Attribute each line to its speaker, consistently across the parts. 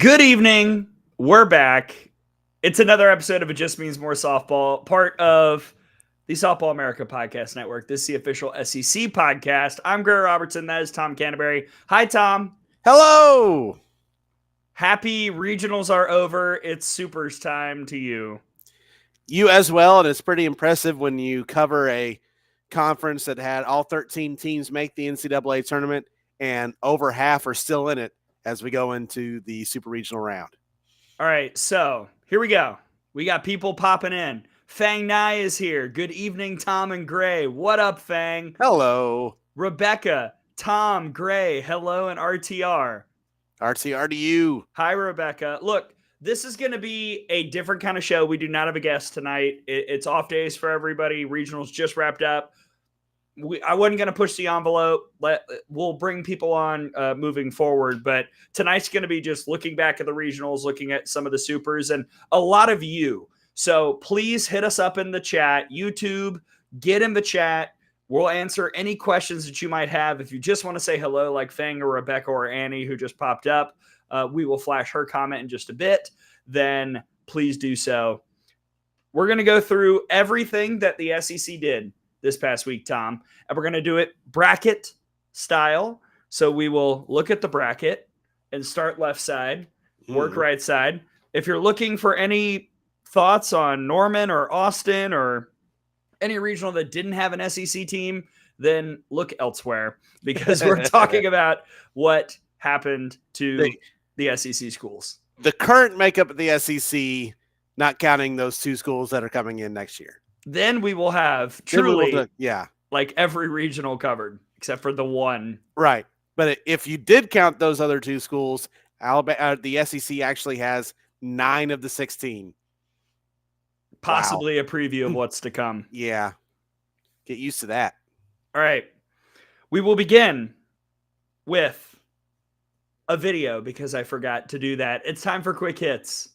Speaker 1: Good evening. We're back. It's another episode of It Just Means More Softball, part of the Softball America Podcast Network. This is the official SEC podcast. I'm Gray Robertson. That is Tom Canterbury. Hi, Tom.
Speaker 2: Hello.
Speaker 1: Happy regionals are over. It's Supers time to you.
Speaker 2: You as well, and it's pretty impressive when you cover a conference that had all 13 teams make the NCAA tournament, and over half are still in it as we go into the Super Regional round.
Speaker 1: All right, so here we go. We got people popping in. Fang Nye is here. Good evening, Tom and Gray. What up, Fang?
Speaker 2: Hello.
Speaker 1: Rebecca, Tom, Gray, hello, and RTR.
Speaker 2: RTR to you.
Speaker 1: Hi, Rebecca. Look, this is going to be a different kind of show. We do not have a guest tonight. It's off days for everybody. Regionals just wrapped up. I wasn't going to push the envelope. We'll bring people on moving forward. But tonight's going to be just looking back at the regionals, looking at some of the supers, and a lot of you. So please hit us up in the chat. YouTube, get in the chat. We'll answer any questions that you might have. If you just want to say hello, like Fang or Rebecca or Annie, who just popped up, we will flash her comment in just a bit. Then please do so. We're going to go through everything that the SEC did this past week, Tom, and we're going to do it bracket style. So we will look at the bracket and start left side, work right side. If you're looking for any thoughts on Norman or Austin or any regional that didn't have an SEC team, then look elsewhere, because we're talking about what happened to the SEC schools.
Speaker 2: The current makeup of the SEC, not counting those two schools that are coming in next year.
Speaker 1: Then we will have truly like every regional covered except for the one.
Speaker 2: Right. But if you did count those other two schools, Alabama, the SEC actually has 9 of the 16.
Speaker 1: Possibly a preview of what's to come.
Speaker 2: Yeah. Get used to that.
Speaker 1: All right. We will begin with a video because I forgot to do that. It's time for quick hits.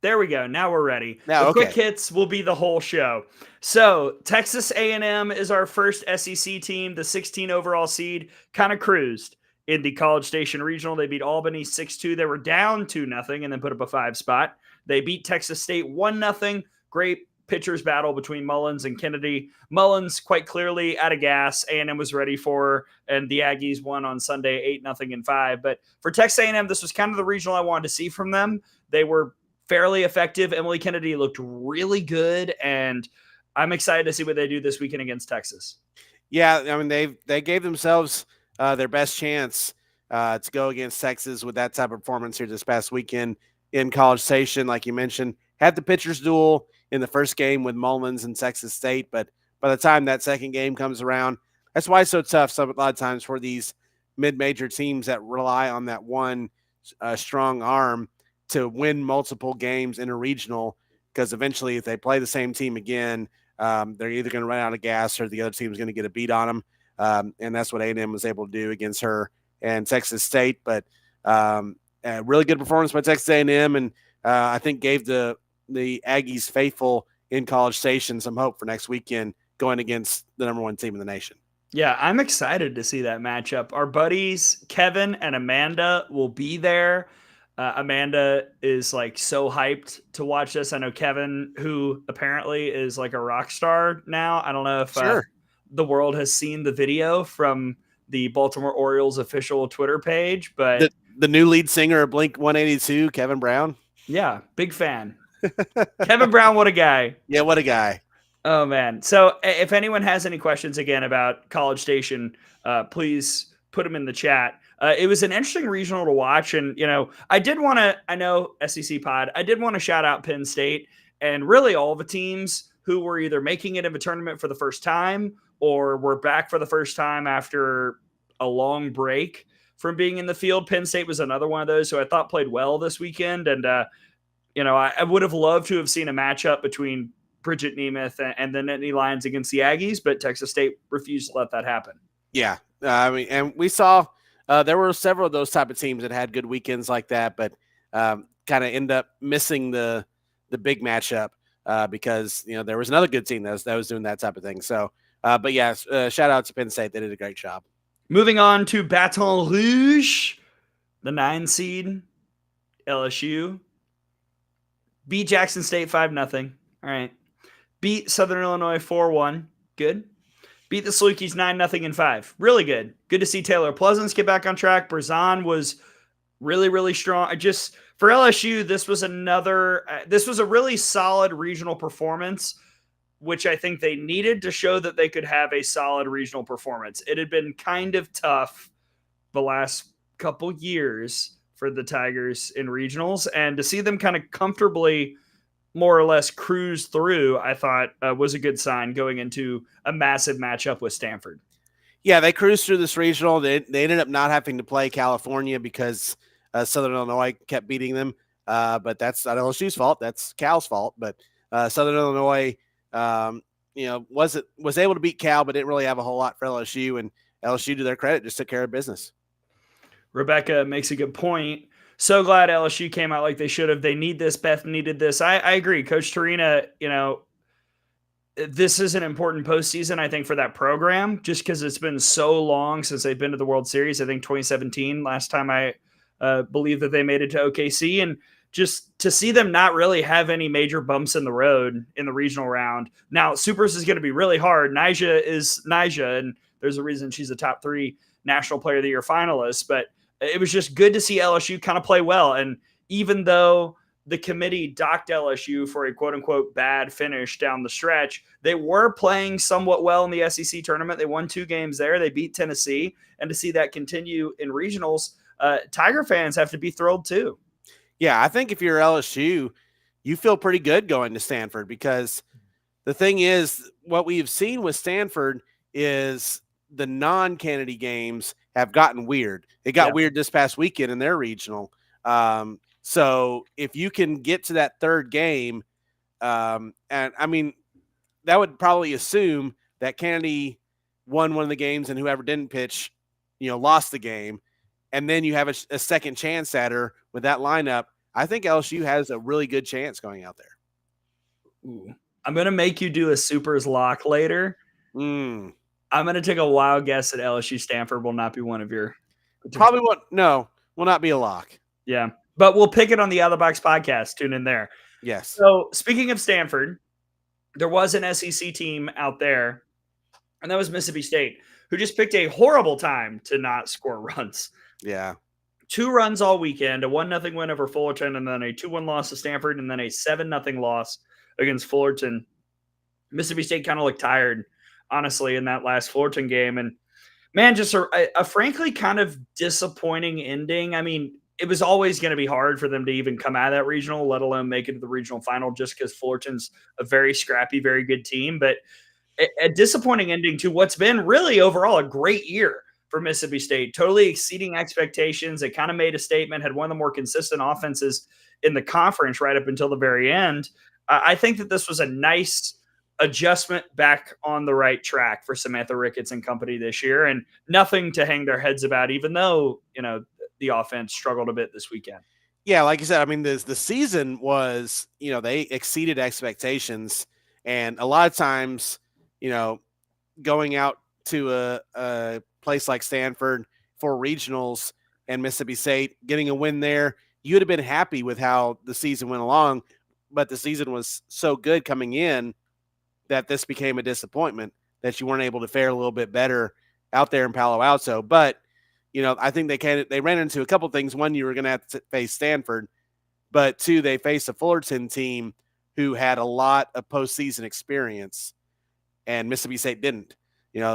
Speaker 1: There we go. Now we're ready. The quick hits will be the whole show. So Texas A&M is our first SEC team. The 16 overall seed kind of cruised in the College Station Regional. They beat Albany 6-2. They were down 2-0 and then put up a 5 spot. They beat Texas State 1-0. Great pitchers battle between Mullins and Kennedy. Mullins quite clearly out of gas. A&M was ready for, and the Aggies won on Sunday 8-0 and 5. But for Texas A&M, this was kind of the regional I wanted to see from them. They were fairly effective. Emily Kennedy looked really good, and I'm excited to see what they do this weekend against Texas.
Speaker 2: Yeah, I mean, they gave themselves their best chance to go against Texas with that type of performance here this past weekend in College Station. Like you mentioned, had the pitchers duel in the first game with Mullins and Texas State, but by the time that second game comes around, that's why it's so tough a lot of times for these mid-major teams that rely on that one strong arm to win multiple games in a regional, because eventually if they play the same team again, they're either going to run out of gas or the other team is going to get a beat on them. And that's what A&M was able to do against her and Texas State. But a really good performance by Texas A&M, and I think gave the Aggies faithful in College Station some hope for next weekend going against the number 1 team in the nation.
Speaker 1: Yeah, I'm excited to see that matchup. Our buddies Kevin and Amanda will be there. Amanda is like so hyped to watch this. I know Kevin, who apparently is like a rock star now. I don't know if the world has seen the video from the Baltimore Orioles official Twitter page, but
Speaker 2: the new lead singer of Blink 182, Kevin Brown.
Speaker 1: Yeah, big fan. Kevin Brown, what a guy.
Speaker 2: Yeah, what a guy.
Speaker 1: Oh, man. So if anyone has any questions again about College Station, please put them in the chat. It was an interesting regional to watch. And, you know, I know SEC Pod, I did want to shout out Penn State and really all the teams who were either making it in the tournament for the first time or were back for the first time after a long break from being in the field. Penn State was another one of those who I thought played well this weekend. And, you know, I would have loved to have seen a matchup between Bridget Nemeth and the Nittany Lions against the Aggies, but Texas State refused to let that happen.
Speaker 2: Yeah. I mean, and we saw there were several of those type of teams that had good weekends like that, but kind of end up missing the the big matchup because there was another good team that was doing that type of thing. So, but yeah, shout out to Penn State. They did a great job.
Speaker 1: Moving on to Baton Rouge, the 9 seed, LSU. Beat Jackson State 5-0. All right. Beat Southern Illinois 4-1. Good. Beat the Salukis 9-0 and 5. Really good. Good to see Taylor Pleasance get back on track. Berzon was really, really strong. Just for LSU, this was a really solid regional performance, which I think they needed to show that they could have a solid regional performance. It had been kind of tough the last couple years for the Tigers in regionals, and to see them kind of comfortably more or less cruise through, I thought was a good sign going into a massive matchup with Stanford.
Speaker 2: Yeah, they cruised through this regional. They ended up not having to play California because Southern Illinois kept beating them. But that's not LSU's fault. That's Cal's fault. But Southern Illinois, was able to beat Cal, but didn't really have a whole lot for LSU. And LSU, to their credit, just took care of business.
Speaker 1: Rebecca makes a good point. So glad LSU came out like they should have. They need this. Beth needed this. I agree. Coach Torina, this is an important postseason, I think, for that program, just because it's been so long since they've been to the World Series. I think 2017, last time I believe that they made it to OKC. And just to see them not really have any major bumps in the road in the regional round. Now, Supers is going to be really hard. Nyjah is Nyjah, and there's a reason she's a top 3 National Player of the Year finalist. But it was just good to see LSU kind of play well. And even though the committee docked LSU for a quote-unquote bad finish down the stretch, they were playing somewhat well in the SEC tournament. They won 2 games there. They beat Tennessee. And to see that continue in regionals, Tiger fans have to be thrilled too.
Speaker 2: Yeah, I think if you're LSU, you feel pretty good going to Stanford, because the thing is, what we've seen with Stanford is the non-Kennedy games have gotten weird. It got weird this past weekend in their regional. So if you can get to that third game, and I mean, that would probably assume that Kennedy won one of the games and whoever didn't pitch, lost the game. And then you have a second chance at her with that lineup. I think LSU has a really good chance going out there.
Speaker 1: Ooh. I'm going to make you do a Supers lock later.
Speaker 2: I'm
Speaker 1: going to take a wild guess that LSU Stanford will not be one of your.
Speaker 2: Probably won't. No, will not be a lock.
Speaker 1: Yeah. But we'll pick it on the Out of the Box podcast. Tune in there.
Speaker 2: Yes.
Speaker 1: So speaking of Stanford, there was an SEC team out there, and that was Mississippi State, who just picked a horrible time to not score runs.
Speaker 2: Yeah.
Speaker 1: 2 runs all weekend, a 1-0 win over Fullerton, and then a 2-1 loss to Stanford, and then a 7-0 loss against Fullerton. Mississippi State kind of looked tired, honestly, in that last Fullerton game. And, man, just a frankly kind of disappointing ending. I mean, it was always going to be hard for them to even come out of that regional, let alone make it to the regional final, just because Fullerton's a very scrappy, very good team. But a disappointing ending to what's been really overall a great year for Mississippi State, totally exceeding expectations. They kind of made a statement, had one of the more consistent offenses in the conference right up until the very end. I think that this was a nice adjustment back on the right track for Samantha Ricketts and company this year, and nothing to hang their heads about, even though, the offense struggled a bit this weekend.
Speaker 2: Yeah, like you said, I mean, the season was, they exceeded expectations, and a lot of times, going out to a place like Stanford for regionals and Mississippi State, getting a win there, you would have been happy with how the season went along, but the season was so good coming in that this became a disappointment that you weren't able to fare a little bit better out there in Palo Alto. But, I think they ran into a couple things. One, you were going to have to face Stanford, but 2, they faced a Fullerton team who had a lot of postseason experience, and Mississippi State didn't.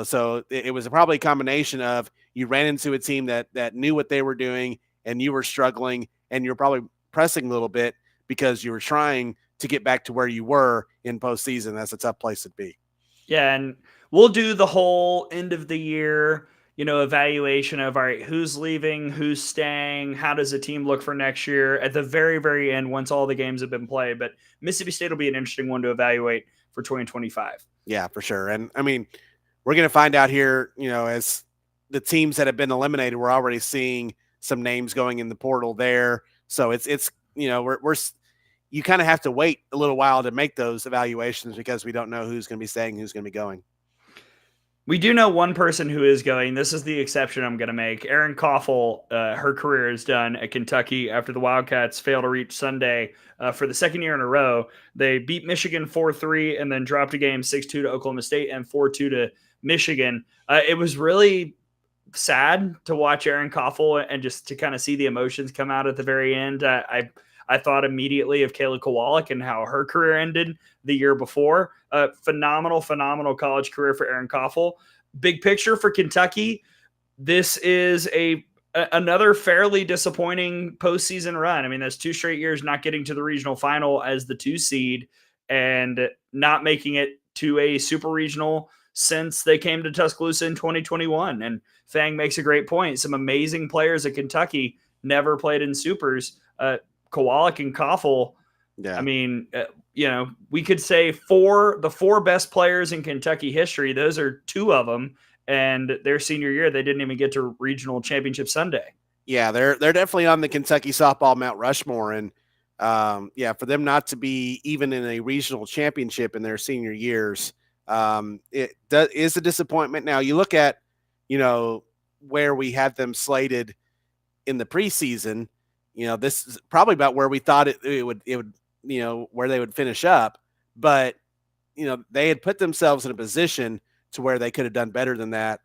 Speaker 2: So it was probably a combination of you ran into a team that knew what they were doing, and you were struggling, and you're probably pressing a little bit because you were trying to get back to where you were in postseason. That's a tough place to be.
Speaker 1: Yeah, and we'll do the whole end of the year, evaluation of, all right, who's leaving, who's staying, how does the team look for next year at the very, very end once all the games have been played. But Mississippi State will be an interesting one to evaluate for 2025.
Speaker 2: Yeah, for sure. And, I mean, we're going to find out here, as the teams that have been eliminated, we're already seeing some names going in the portal there. So it's we're you kind of have to wait a little while to make those evaluations because we don't know who's going to be staying, who's going to be going.
Speaker 1: We do know one person who is going. This is the exception I'm going to make. Erin Koffel, her career is done at Kentucky after the Wildcats failed to reach Sunday for the second year in a row. They beat Michigan 4-3 and then dropped a game 6-2 to Oklahoma State and 4-2 to Michigan. It was really sad to watch Erin Koffel and just to kind of see the emotions come out at the very end. I thought immediately of Kayla Kowalik and how her career ended the year before. Phenomenal college career for Erin Koffel. Big picture for Kentucky, this is another fairly disappointing postseason run. I mean, that's 2 straight years not getting to the regional final as the 2 seed and not making it to a super regional since they came to Tuscaloosa in 2021. And Fang makes a great point. Some amazing players at Kentucky never played in supers. Kowalik and Koffel. Yeah. I mean, we could say the 4 best players in Kentucky history. Those are 2 of them. And their senior year, they didn't even get to regional championship Sunday.
Speaker 2: Yeah, they're definitely on the Kentucky softball Mount Rushmore. And for them not to be even in a regional championship in their senior years, it is a disappointment. Now you look at, where we had them slated in the preseason. This is probably about where we thought it would, where they would finish up. But, they had put themselves in a position to where they could have done better than that.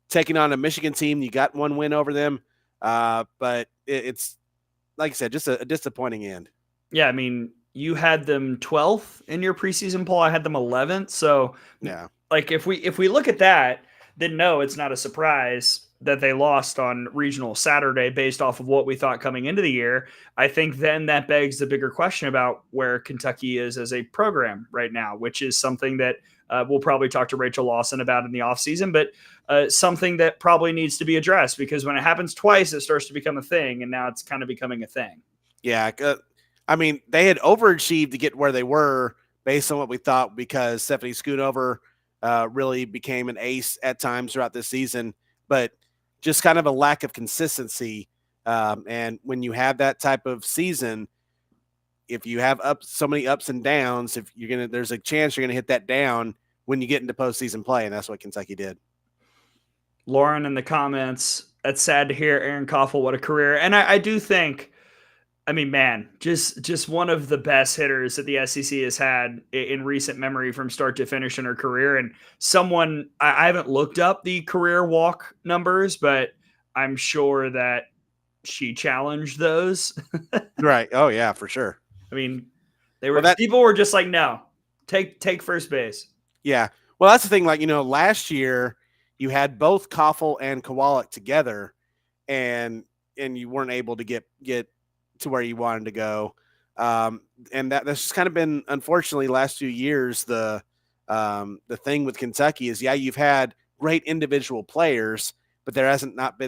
Speaker 2: Taking on a Michigan team, you got 1 win over them. But it's, like I said, just a disappointing end.
Speaker 1: Yeah, I mean, you had them 12th in your preseason poll. I had them 11th. So,
Speaker 2: yeah,
Speaker 1: like if we look at that, then no, it's not a surprise that they lost on regional Saturday based off of what we thought coming into the year. I think then that begs the bigger question about where Kentucky is as a program right now, which is something that we'll probably talk to Rachel Lawson about in the offseason, but something that probably needs to be addressed because when it happens twice, it starts to become a thing, and now it's kind of becoming a thing.
Speaker 2: Yeah, I mean, they had overachieved to get where they were based on what we thought because Stephanie Schoonover really became an ace at times throughout this season, but just kind of a lack of consistency. And when you have that type of season, if you have so many ups and downs, there's a chance you're going to hit that down when you get into postseason play. And that's what Kentucky did.
Speaker 1: Lauren in the comments, that's sad to hear. Erin Koffel, what a career. And I do think, I mean, man, just one of the best hitters that the SEC has had in recent memory from start to finish in her career. And someone, I haven't looked up the career walk numbers, but I'm sure that she challenged those.
Speaker 2: Right. Oh, yeah, for sure.
Speaker 1: I mean, people were just like, no, take first base.
Speaker 2: Yeah. Well, that's the thing. Like, last year you had both Koffel and Kowalik together and you weren't able to get to where you wanted to go. And that's just kind of been, unfortunately, last few years, the thing with Kentucky is, you've had great individual players, but there has not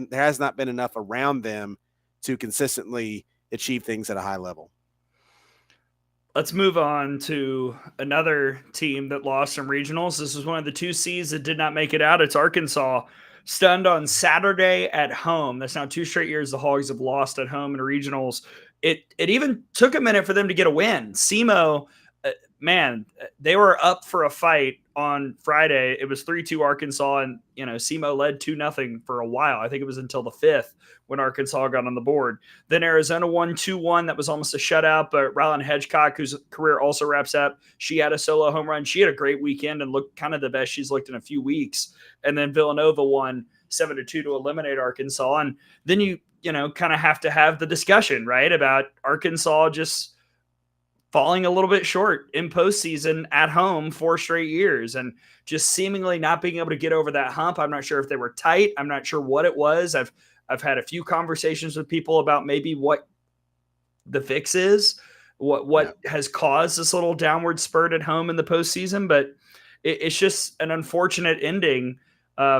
Speaker 2: been enough around them to consistently achieve things at a high level.
Speaker 1: Let's move on to another team that lost some regionals. This was one of the 2 seeds that did not make it out. It's Arkansas, stunned on Saturday at home. That's now 2 straight years the Hogs have lost at home in regionals. It even took a minute for them to get a win. SEMO, man, they were up for a fight on Friday. It was 3-2 Arkansas, and SEMO led 2-0 for a while. I think it was until the 5th when Arkansas got on the board. Then Arizona won 2-1. That was almost a shutout, but Rylan Hedgecock, whose career also wraps up, she had a solo home run. She had a great weekend and looked kind of the best she's looked in a few weeks. And then Villanova won 7-2 to eliminate Arkansas. And then you kind of have to have the discussion, right, about Arkansas just falling a little bit short in postseason at home 4 straight years and just seemingly not being able to get over that hump. I'm not sure if they were tight. I'm not sure what it was. I've had a few conversations with people about maybe what the fix is, what has caused this little downward spurt at home in the postseason, but it's just an unfortunate ending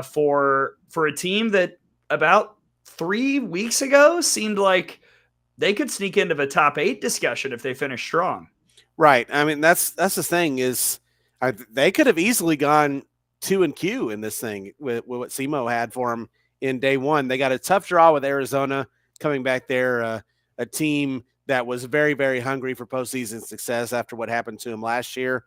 Speaker 1: for a team that about 3 weeks ago seemed like they could sneak into the top 8 discussion if they finish strong.
Speaker 2: Right. I mean, that's the thing is they could have easily gone 2-Q in this thing with what SEMO had for them in day one. They got a tough draw with Arizona coming back there, a team that was very, very hungry for postseason success after what happened to him last year,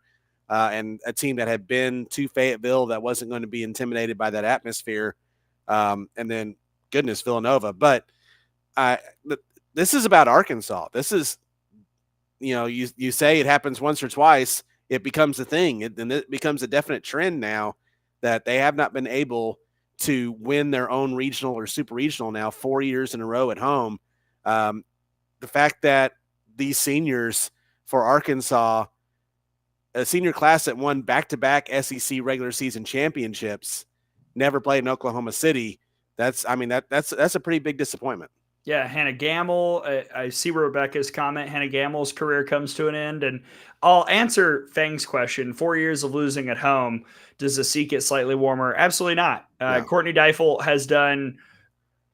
Speaker 2: and a team that had been to Fayetteville that wasn't going to be intimidated by that atmosphere, and then goodness, Villanova. But this is about Arkansas. This is, you say it happens once or twice, it becomes a thing, and it becomes a definite trend now that they have not been able to win their own regional or super regional now 4 years in a row at home. The fact that these seniors for Arkansas, a senior class that won back-to-back SEC regular season championships, never played in Oklahoma City, that's a pretty big disappointment.
Speaker 1: Yeah, Hannah Gamble. I see Rebecca's comment. Hannah Gamble's career comes to an end. And I'll answer Fang's question. 4 years of losing at home. Does the seat get slightly warmer? Absolutely not.
Speaker 2: No.
Speaker 1: Courtney Deifel has done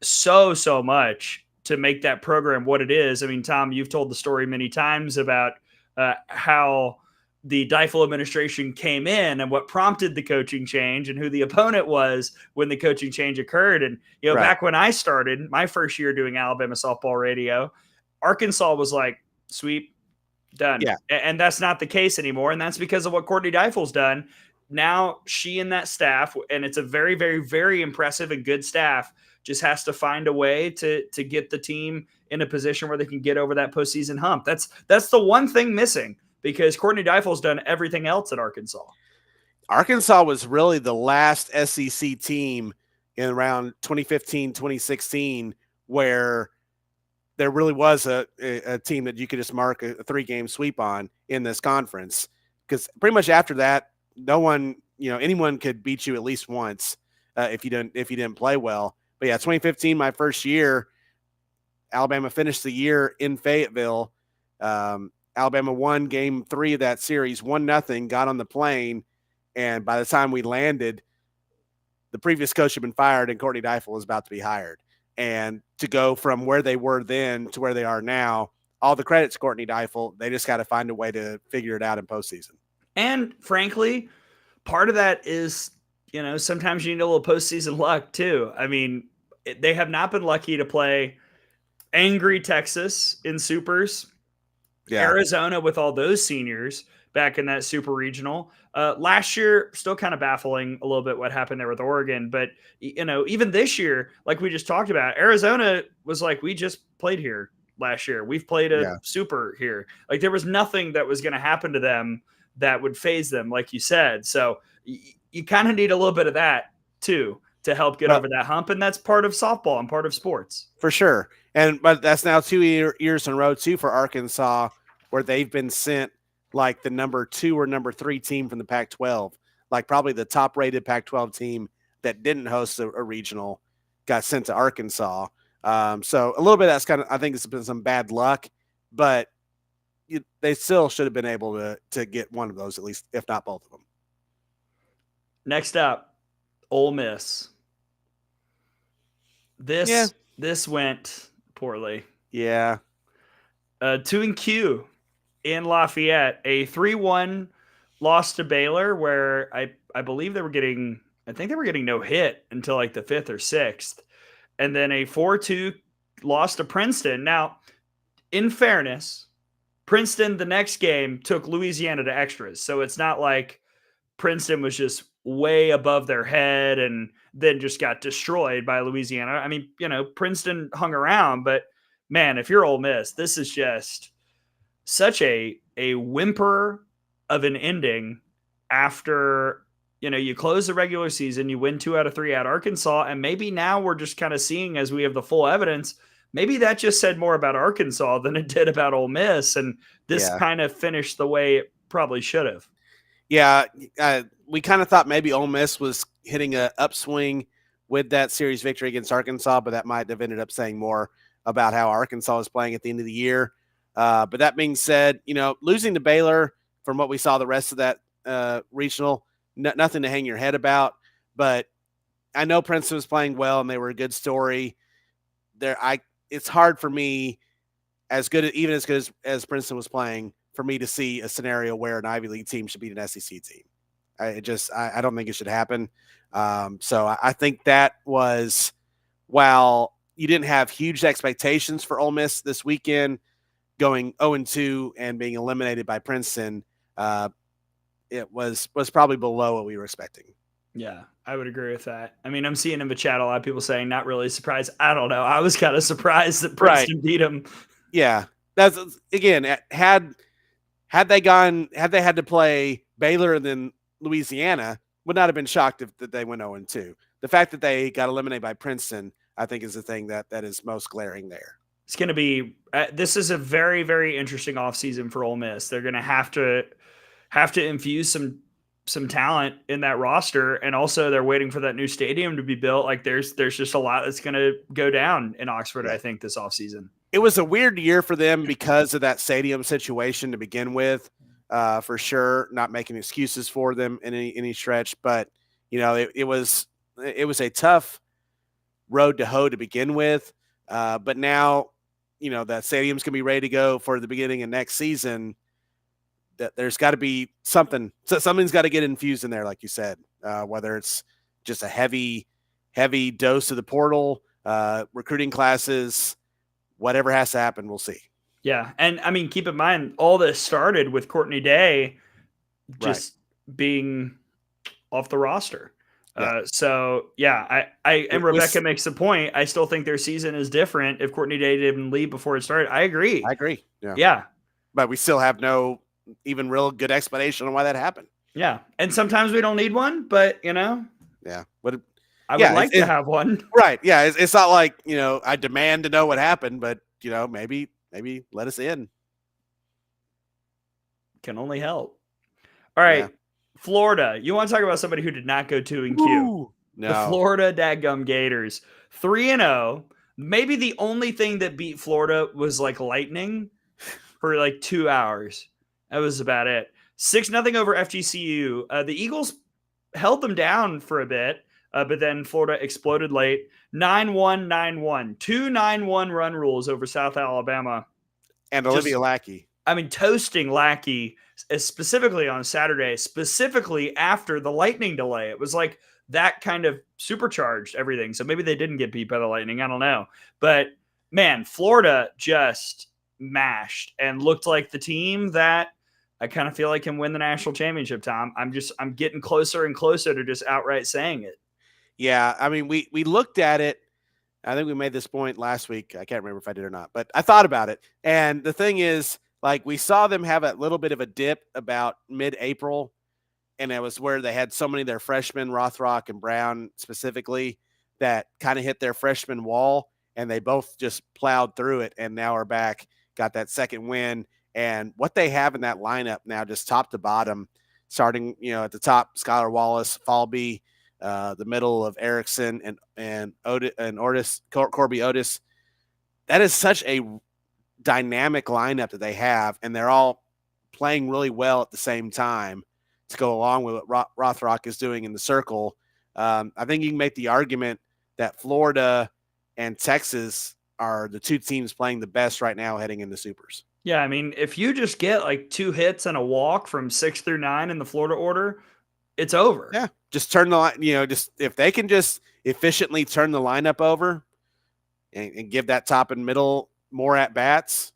Speaker 1: so much to make that program what it is. I mean, Tom, you've told the story many times about how the Deifel administration came in and what prompted the coaching change and who the opponent was when the coaching change occurred. And, right. Back when I started my first year doing Alabama softball radio, Arkansas was like, sweep, done.
Speaker 2: Yeah.
Speaker 1: And that's not the case anymore. And that's because of what Courtney Deifel's done. Now she and that staff, and it's a very, very, very impressive and good staff, just has to find a way to get the team in a position where they can get over that postseason hump. That's the one thing missing, because Courtney Deifel's done everything else at Arkansas.
Speaker 2: Arkansas was really the last SEC team in around 2015, 2016, where there really was a team that you could just mark a 3-game sweep on in this conference. Because pretty much after that, no one, anyone could beat you at least once if you didn't play well. But yeah, 2015, my first year, Alabama finished the year in Fayetteville. Alabama won game 3 of that series, 1-0, got on the plane. And by the time we landed, the previous coach had been fired and Courtney Deifel was about to be hired. And to go from where they were then to where they are now, all the credit's Courtney Deifel. They just got to find a way to figure it out in postseason. And
Speaker 1: frankly, part of that is, sometimes you need a little postseason luck too. I mean, they have not been lucky to play angry Texas in supers. Yeah. Arizona with all those seniors back in that super regional. Last year, still kind of baffling a little bit what happened there with Oregon. But, even this year, like we just talked about, Arizona was like, we just played here last year. We've played a super here. Like there was nothing that was going to happen to them that would phase them, like you said. So you kind of need a little bit of that too to help get over that hump. And that's part of softball and part of sports.
Speaker 2: For sure. But that's now 2 years in a row too for Arkansas, where they've been sent like the number 2 or number 3 team from the Pac-12, like probably the top rated Pac-12 team that didn't host a regional got sent to Arkansas. So a little bit of that's I think it's been some bad luck, but they still should have been able to get one of those at least, if not both of them.
Speaker 1: Next up, Ole Miss. This went poorly.
Speaker 2: Yeah.
Speaker 1: 2-Q in Lafayette, a 3-1 loss to Baylor, where I believe they were getting no hit until like the 5th or 6th, and then a 4-2 loss to Princeton. Now, in fairness, Princeton the next game took Louisiana to extras, so it's not like Princeton was just way above their head and then just got destroyed by Louisiana. I mean, Princeton hung around, but man, if you're Ole Miss, this is just such a whimper of an ending after, you close the regular season, you win 2 out of 3 at Arkansas, and maybe now we're just kind of seeing, as we have the full evidence, maybe that just said more about Arkansas than it did about Ole Miss, and this kind of finished the way it probably should have.
Speaker 2: Yeah, we kind of thought maybe Ole Miss was hitting an upswing with that series victory against Arkansas, but that might have ended up saying more about how Arkansas is playing at the end of the year. But that being said, losing to Baylor, from what we saw the rest of that regional, nothing to hang your head about. But I know Princeton was playing well, and they were a good story. It's hard for me, as good as Princeton was playing, for me to see a scenario where an Ivy League team should beat an SEC team. I don't think it should happen. So I think that was, while you didn't have huge expectations for Ole Miss this weekend, going 0-2 and being eliminated by Princeton, it was probably below what we were expecting.
Speaker 1: Yeah, I would agree with that. I mean, I'm seeing in the chat a lot of people saying not really surprised. I don't know. I was kind of surprised that Princeton beat them.
Speaker 2: Yeah, that's again had they had to play Baylor and then Louisiana, would not have been shocked that they went 0-2. The fact that they got eliminated by Princeton, I think, is the thing that is most glaring there.
Speaker 1: It's going to be this is a very, very interesting offseason for Ole Miss. They're going to have to infuse some talent in that roster, and also they're waiting for that new stadium to be built. Like there's just a lot that's going to go down in Oxford, I think, this offseason.
Speaker 2: It was a weird year for them because of that stadium situation to begin with, for sure. Not making excuses for them in any stretch, but it was a tough road to hoe to begin with. But now, that stadium's gonna be ready to go for the beginning of next season. That there's got to be something. So something's got to get infused in there, like you said. Whether it's just a heavy dose of the portal, recruiting classes. Whatever has to happen, we'll see.
Speaker 1: Yeah, and I mean, keep in mind, all this started with Courtney Day just being off the roster. Yeah. And Rebecca makes the point. I still think their season is different if Courtney Day didn't leave before it started. I agree. Yeah.
Speaker 2: But we still have no even real good explanation on why that happened.
Speaker 1: Yeah, and sometimes we don't need one, but
Speaker 2: Yeah.
Speaker 1: I would like to have one.
Speaker 2: Right. Yeah. It's not like, I demand to know what happened, but, maybe let us in.
Speaker 1: Can only help. All right. Yeah. Florida. You want to talk about somebody who did not go 2-Q?
Speaker 2: No.
Speaker 1: The Florida dadgum Gators. 3-0. Maybe the only thing that beat Florida was like lightning for like 2 hours. That was about it. 6-0 over FGCU. The Eagles held them down for a bit. But then Florida exploded late. 9-1, 9-1. 2 9-1 run rules over South Alabama.
Speaker 2: And Olivia Lackey.
Speaker 1: I mean, toasting Lackey, specifically on Saturday, specifically after the Lightning delay. It was like that kind of supercharged everything. So maybe they didn't get beat by the Lightning. I don't know. But, man, Florida just mashed and looked like the team that I kind of feel like can win the national championship, Tom. I'm getting closer and closer to just outright saying it.
Speaker 2: Yeah, I mean, we looked at it. I think we made this point last week. I can't remember if I did or not, but I thought about it. And the thing is, like, we saw them have a little bit of a dip about mid-April, and it was where they had so many of their freshmen, Rothrock and Brown specifically, that kind of hit their freshman wall, and they both just plowed through it, and now are back, got that second win. And what they have in that lineup now, just top to bottom, starting, at the top, Skylar Wallace, Falby, the middle of Erickson and Corby Otis. That is such a dynamic lineup that they have, and they're all playing really well at the same time to go along with what Rothrock is doing in the circle. I think you can make the argument that Florida and Texas are the two teams playing the best right now heading into Supers.
Speaker 1: Yeah, I mean, if you just get like 2 hits and a walk from 6 through 9 in the Florida order, it's over.
Speaker 2: Yeah, just turn the line. Just if they can just efficiently turn the lineup over and give that top and middle more at bats.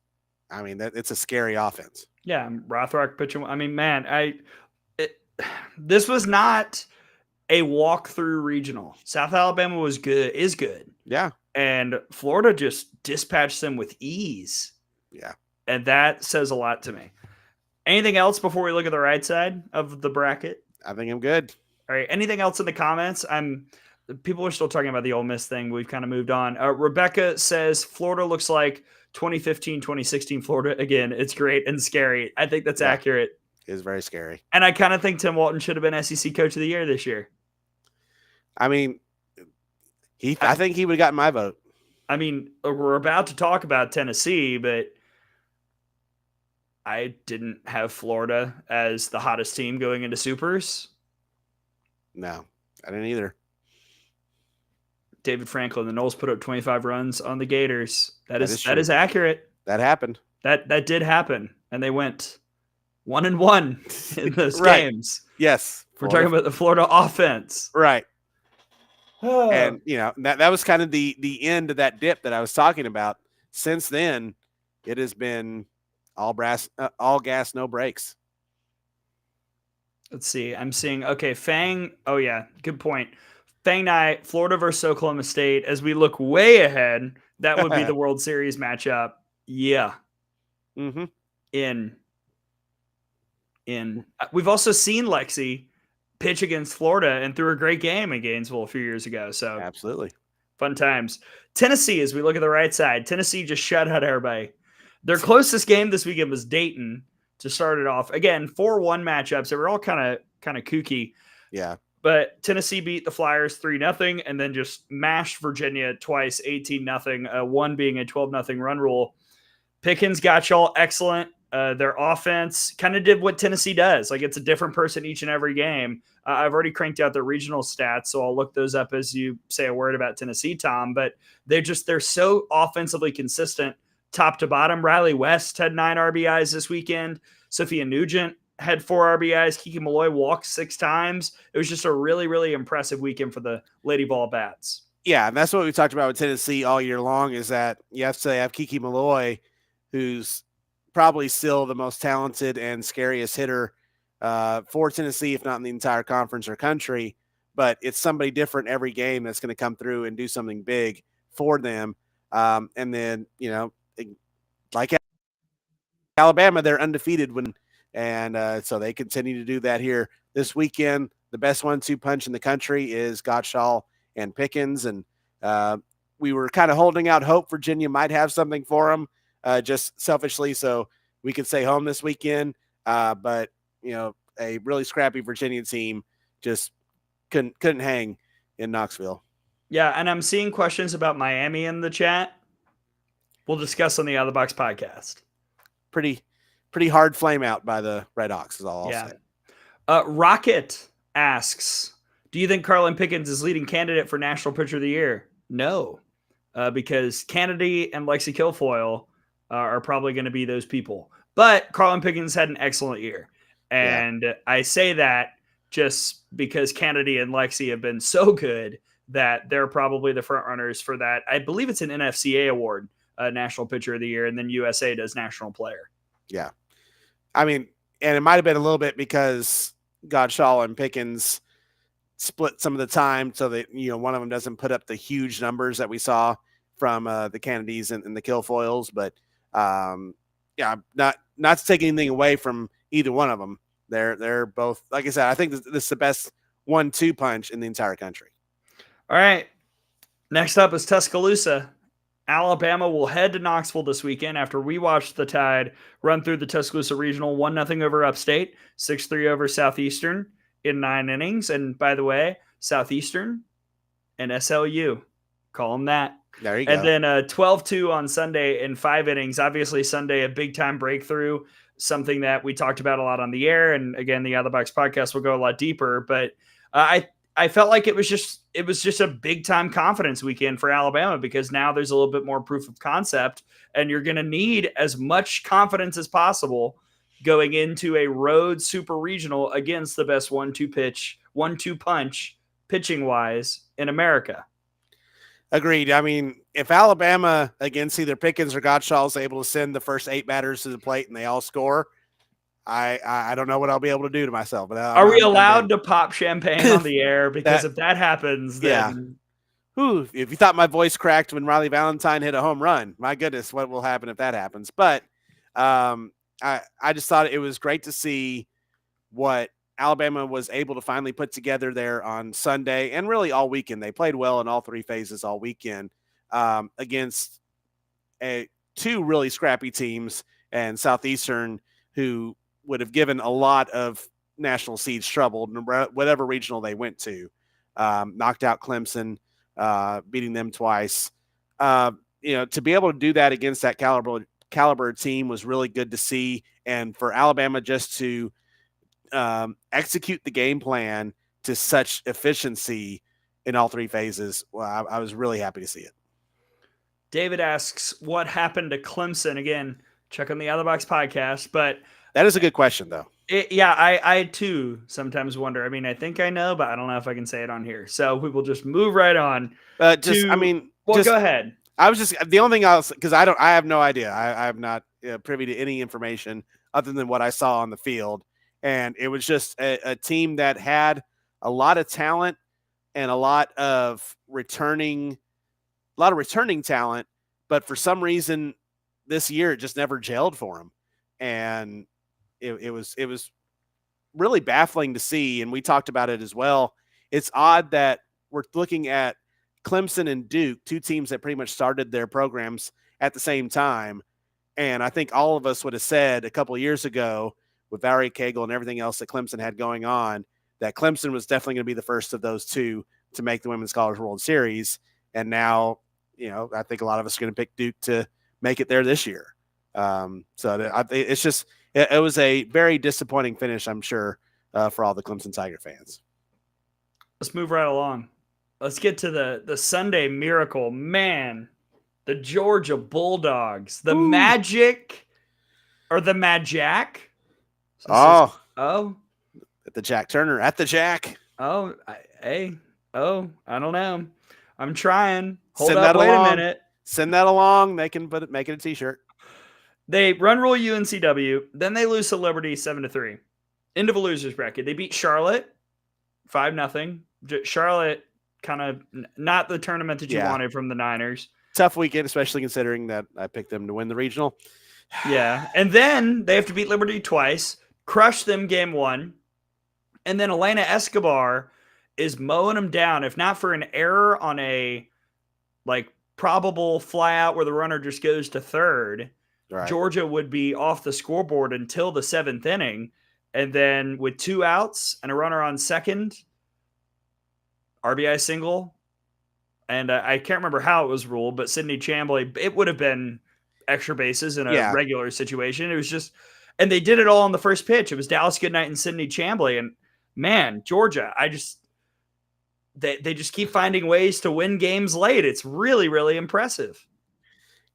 Speaker 2: I mean, it's a scary offense.
Speaker 1: Yeah, Rothrock pitching. I mean, man, this was not a walk-through regional. South Alabama is good.
Speaker 2: Yeah,
Speaker 1: and Florida just dispatched them with ease.
Speaker 2: Yeah,
Speaker 1: and that says a lot to me. Anything else before we look at the right side of the bracket?
Speaker 2: I think I'm good.
Speaker 1: All right. Anything else in the comments? People are still talking about the Ole Miss thing. We've kind of moved on. Rebecca says Florida looks like 2015, 2016 Florida again. It's great and scary. I think that's accurate.
Speaker 2: It is very scary.
Speaker 1: And I kind of think Tim Walton should have been SEC Coach of the Year this year.
Speaker 2: I mean, I think he would have gotten my vote.
Speaker 1: I mean, we're about to talk about Tennessee, but I didn't have Florida as the hottest team going into Supers.
Speaker 2: No, I didn't either.
Speaker 1: David Franklin, the Noles put up 25 runs on the Gators. That is accurate.
Speaker 2: That happened.
Speaker 1: That did happen, and they went 1-1 in those games.
Speaker 2: Yes,
Speaker 1: we're talking about the Florida offense,
Speaker 2: right? And that was kind of the end of that dip that I was talking about. Since then, it has been all gas, no brakes.
Speaker 1: Let's see. I'm seeing, okay, Fang. Oh, yeah. Good point. Fang night, Florida versus Oklahoma State. As we look way ahead, that would be the World Series matchup. Yeah.
Speaker 2: Mm-hmm.
Speaker 1: In. We've also seen Lexi pitch against Florida and threw a great game in Gainesville a few years ago. So
Speaker 2: Absolutely.
Speaker 1: fun times. Tennessee, as we look at the right side, Tennessee just shut out everybody. Their closest game this weekend was Dayton to start it off. Again, 4-1 matchups. They were all kind of kooky.
Speaker 2: Yeah.
Speaker 1: But Tennessee beat the Flyers 3-0 and then just mashed Virginia twice, 18-0, one being a 12-0 run rule. Pickens got y'all excellent. Their offense kind of did what Tennessee does. Like, it's a different person each and every game. I've already cranked out their regional stats, so I'll look those up as you say a word about Tennessee, Tom. But they're so offensively consistent top to bottom. Riley West had 9 RBIs this weekend. Sophia Nugent had 4 RBIs. Kiki Malloy walked 6 times. It was just a really, really impressive weekend for the Lady Ball Bats.
Speaker 2: Yeah, and that's what we talked about with Tennessee all year long, is that you have to have Kiki Malloy, who's probably still the most talented and scariest hitter for Tennessee, if not in the entire conference or country. But it's somebody different every game that's going to come through and do something big for them. And then, like Alabama, they're undefeated so they continue to do that here this weekend. The best 1-2 punch in the country is Gottschall and Pickens. And we were kind of holding out hope Virginia might have something for them, just selfishly, so we could stay home this weekend. But, a really scrappy Virginia team just couldn't hang in Knoxville.
Speaker 1: Yeah, and I'm seeing questions about Miami in the chat. We'll discuss on the Out of the Box podcast.
Speaker 2: Pretty hard flame out by the Red Hawks is all I'll say.
Speaker 1: Rocket asks, do you think Carlin Pickens is leading candidate for National Pitcher of the Year? No, because Kennedy and Lexi Kilfoyle are probably going to be those people. But Carlin Pickens had an excellent year. And I say that just because Kennedy and Lexi have been so good that they're probably the front runners for that. I believe it's an NFCA award, National Pitcher of the Year, and then USA does National Player.
Speaker 2: Yeah. I mean, and it might have been a little bit because Gottschall and Pickens split some of the time so that, one of them doesn't put up the huge numbers that we saw from the Kennedys and the Kilfoyles. But, not to take anything away from either one of them. They're both, like I said, I think this is the best 1-2 punch in the entire country. All
Speaker 1: right. Next up is Tuscaloosa. Alabama will head to Knoxville this weekend after we watched the Tide run through the Tuscaloosa Regional 1-0 over Upstate, 6-3 over Southeastern in 9 innings. And by the way, Southeastern and SLU, call them that.
Speaker 2: There you go.
Speaker 1: And then 12-2 on Sunday in 5 innings. Obviously, Sunday, a big-time breakthrough, something that we talked about a lot on the air. And again, the Out of the Box podcast will go a lot deeper. But I felt like it was just a big-time confidence weekend for Alabama, because now there's a little bit more proof of concept, and you're going to need as much confidence as possible going into a road super regional against the best 1-2 punch pitching-wise in America.
Speaker 2: Agreed. I mean, if Alabama against either Pickens or Gottschall is able to send the first 8 batters to the plate and they all score, I don't know what I'll be able to do to myself. But
Speaker 1: are we allowed to pop champagne on the air? Because if that happens, then
Speaker 2: if you thought my voice cracked when Riley Valentine hit a home run, my goodness, what will happen if that happens? But I just thought it was great to see what Alabama was able to finally put together there on Sunday, and really all weekend. They played well in all 3 phases all weekend against 2 really scrappy teams, and Southeastern, who would have given a lot of national seeds trouble, whatever regional they went to. Knocked out Clemson, beating them twice. To be able to do that against that caliber team was really good to see. And for Alabama just to execute the game plan to such efficiency in all 3 phases, well, I was really happy to see it.
Speaker 1: David asks, what happened to Clemson? Again, check on the Out of the Box podcast, but
Speaker 2: that is a good question, though.
Speaker 1: I too sometimes wonder. I mean, I think I know, but I don't know if I can say it on here. So we will just move right on.
Speaker 2: Go ahead. I was just the only thing because I have no idea. I'm not privy to any information other than what I saw on the field, and it was just a team that had a lot of talent and a lot of returning talent, but for some reason this year it just never gelled for them, and it was really baffling to see. And we talked about it as well. It's odd that we're looking at Clemson and Duke, two teams that pretty much started their programs at the same time. And I think all of us would have said a couple of years ago with Valerie Cagle and everything else that Clemson had going on, that Clemson was definitely going to be the first of those two to make the Women's College World Series. And now, I think a lot of us are going to pick Duke to make it there this year. It's just, it was a very disappointing finish, I'm sure, for all the Clemson Tiger fans.
Speaker 1: Let's move right along. Let's get to the Sunday miracle. Man, the Georgia Bulldogs, the
Speaker 2: Ooh.
Speaker 1: Magic or the Majak.
Speaker 2: At the Jack.
Speaker 1: I don't know. I'm trying. Hold
Speaker 2: Send
Speaker 1: up,
Speaker 2: that
Speaker 1: wait
Speaker 2: along.
Speaker 1: A minute.
Speaker 2: Send that along. They can make it a t-shirt.
Speaker 1: They run rule UNCW, then they lose to Liberty 7-3. Into the losers bracket. They beat Charlotte 5-0. Charlotte kind of not the tournament that you wanted from the Niners.
Speaker 2: Tough weekend, especially considering that I picked them to win the regional.
Speaker 1: Yeah. And then they have to beat Liberty twice, crush them game 1. And then Elena Escobar is mowing them down. If not for an error on a probable fly out where the runner just goes to third, right, Georgia would be off the scoreboard until the 7th inning. And then with 2 outs and a runner on second, RBI single. And I can't remember how it was ruled, but Sidney Chamblee, it would have been extra bases in a regular situation. It was just, and they did it all on the first pitch. It was Dallas Goodnight and Sidney Chamblee. And man, Georgia, they just keep finding ways to win games late. It's really, really impressive.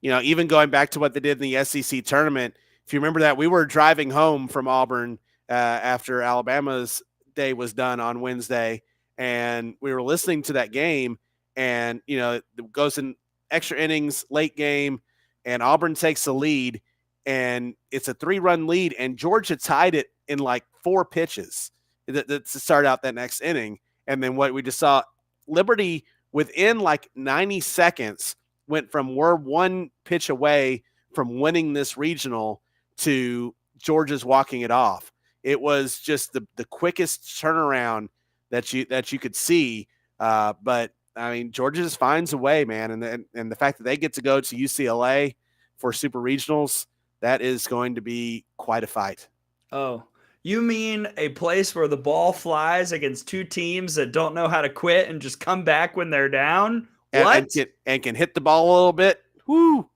Speaker 2: Even going back to what they did in the SEC tournament, if you remember that, we were driving home from Auburn after Alabama's day was done on Wednesday, and we were listening to that game, and, it goes in extra innings, late game, and Auburn takes the lead, and it's a 3-run lead, and Georgia tied it in 4 pitches to start out that next inning. And then what we just saw, Liberty within 90 seconds went from we're 1 pitch away from winning this regional to Georgia's walking it off. It was just the quickest turnaround that you could see. But I mean, Georgia just finds a way, man. And the fact that they get to go to UCLA for super regionals, that is going to be quite a fight.
Speaker 1: Oh, you mean a place where the ball flies against 2 teams that don't know how to quit and just come back when they're down? What?
Speaker 2: And can hit the ball a little bit. Woo!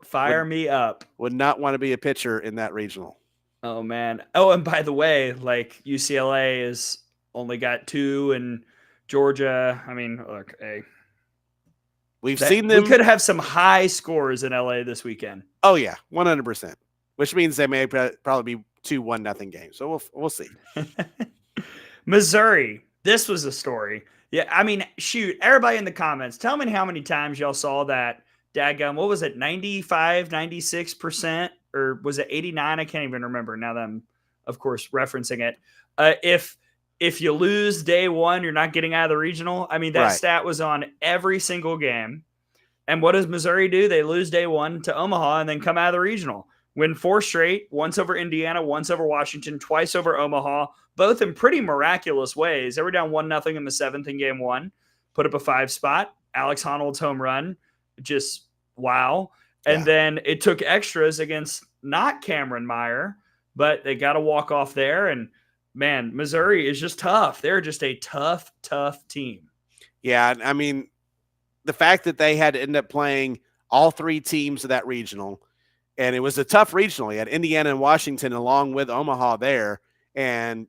Speaker 1: Fire me up.
Speaker 2: Would not want to be a pitcher in that regional.
Speaker 1: Oh, man. Oh, and by the way, UCLA has only got 2, and Georgia, I mean, look, hey.
Speaker 2: We've seen them.
Speaker 1: We could have some high scores in LA this weekend.
Speaker 2: Oh, yeah, 100%. Which means they may probably be 2-1-0 games. So we'll see.
Speaker 1: Missouri. This was a story. Yeah, I mean, shoot, everybody in the comments, tell me how many times y'all saw that dadgum, what was it, 95, 96%? Or was it 89? I can't even remember now that I'm, of course, referencing it. If you lose day 1, you're not getting out of the regional. I mean, that stat was on every single game. And what does Missouri do? They lose day 1 to Omaha and then come out of the regional. Win 4 straight, once over Indiana, once over Washington, twice over Omaha, both in pretty miraculous ways. They were down 1-0 in the 7th in game 1, put up a 5 spot. Alex Honnold's home run, just wow. And then it took extras against not Cameron Meyer, but they got to walk off there. And man, Missouri is just tough. They're just a tough, tough team.
Speaker 2: Yeah, I mean, the fact that they had to end up playing all 3 teams of that regional, and it was a tough regional. You had Indiana and Washington along with Omaha there, and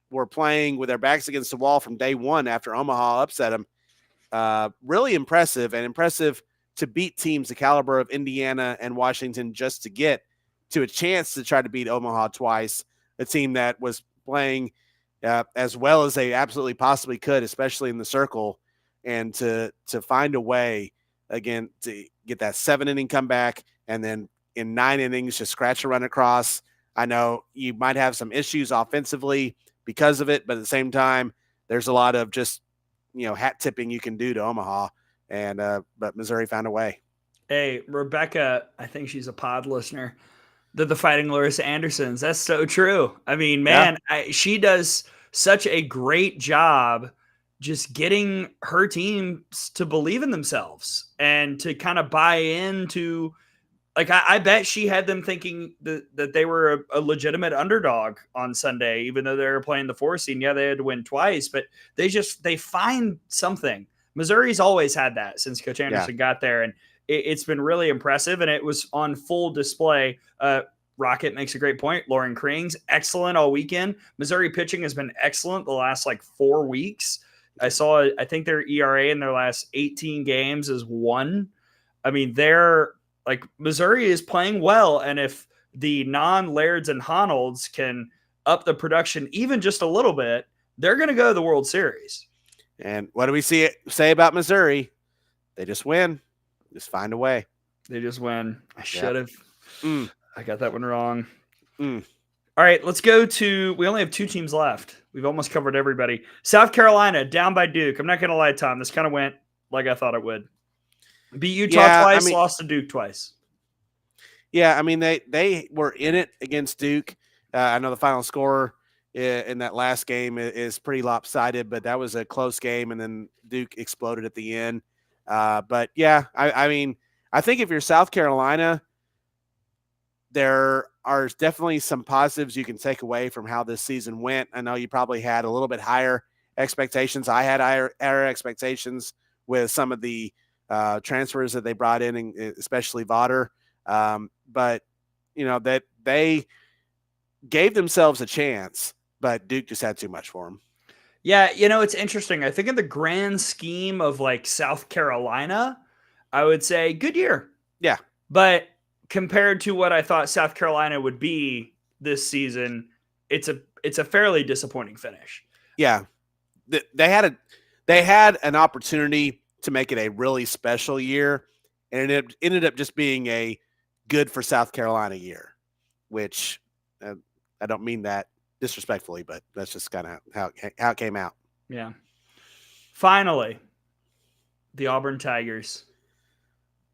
Speaker 2: were playing with their backs against the wall from day 1 after Omaha upset them. Really impressive, and impressive to beat teams the caliber of Indiana and Washington just to get to a chance to try to beat Omaha twice, a team that was playing as well as they absolutely possibly could, especially in the circle, and to find a way again to get that 7-inning comeback, and then in 9 innings just scratch a run across. I know you might have some issues offensively because of it, but at the same time, there's a lot of just hat tipping you can do to Omaha, and but Missouri found a way.
Speaker 1: Hey, Rebecca, I think she's a pod listener. They're the Fighting Larissa Andersons. That's so true. I mean,
Speaker 2: Yeah,
Speaker 1: man, she does such a great job just getting her teams to believe in themselves and to kind of buy into. Like, I bet she had them thinking that they were a legitimate underdog on Sunday, even though they were playing the 4 seed. Yeah, they had to win twice, but they find something. Missouri's always had that since Coach
Speaker 2: yeah.
Speaker 1: Anderson got there, and it's been really impressive, and it was on full display. Rocket makes a great point. Lauren Krings, excellent all weekend. Missouri pitching has been excellent the last 4 weeks. I think their ERA in their last 18 games is 1. I mean, Missouri is playing well, and if the non-Lairds and Honolds can up the production even just a little bit, they're going to go to the World Series.
Speaker 2: And what do we say about Missouri? They just win. Just find a way.
Speaker 1: They just win. I should have. I got that one wrong.
Speaker 2: All
Speaker 1: right, let's go to – we only have 2 teams left. We've almost covered everybody. South Carolina, down by Duke. I'm not going to lie, Tom. This kind of went like I thought it would. Beat Utah twice, lost to Duke twice.
Speaker 2: Yeah, I mean, they were in it against Duke. I know the final score in that last game is pretty lopsided, but that was a close game, and then Duke exploded at the end. But, yeah, I mean, I think if you're South Carolina, there are definitely some positives you can take away from how this season went. I know you probably had a little bit higher expectations. I had higher expectations with some of the transfers that they brought in, especially Vaughter. But that they gave themselves a chance, but Duke just had too much for them.
Speaker 1: Yeah, it's interesting. I think in the grand scheme of South Carolina, I would say good year.
Speaker 2: Yeah.
Speaker 1: But compared to what I thought South Carolina would be this season, it's a fairly disappointing finish.
Speaker 2: Yeah. They had an opportunity to make it a really special year, and it ended up just being a good for South Carolina year, which I don't mean that disrespectfully, but that's just kind of how it came out.
Speaker 1: Yeah. Finally, the Auburn Tigers.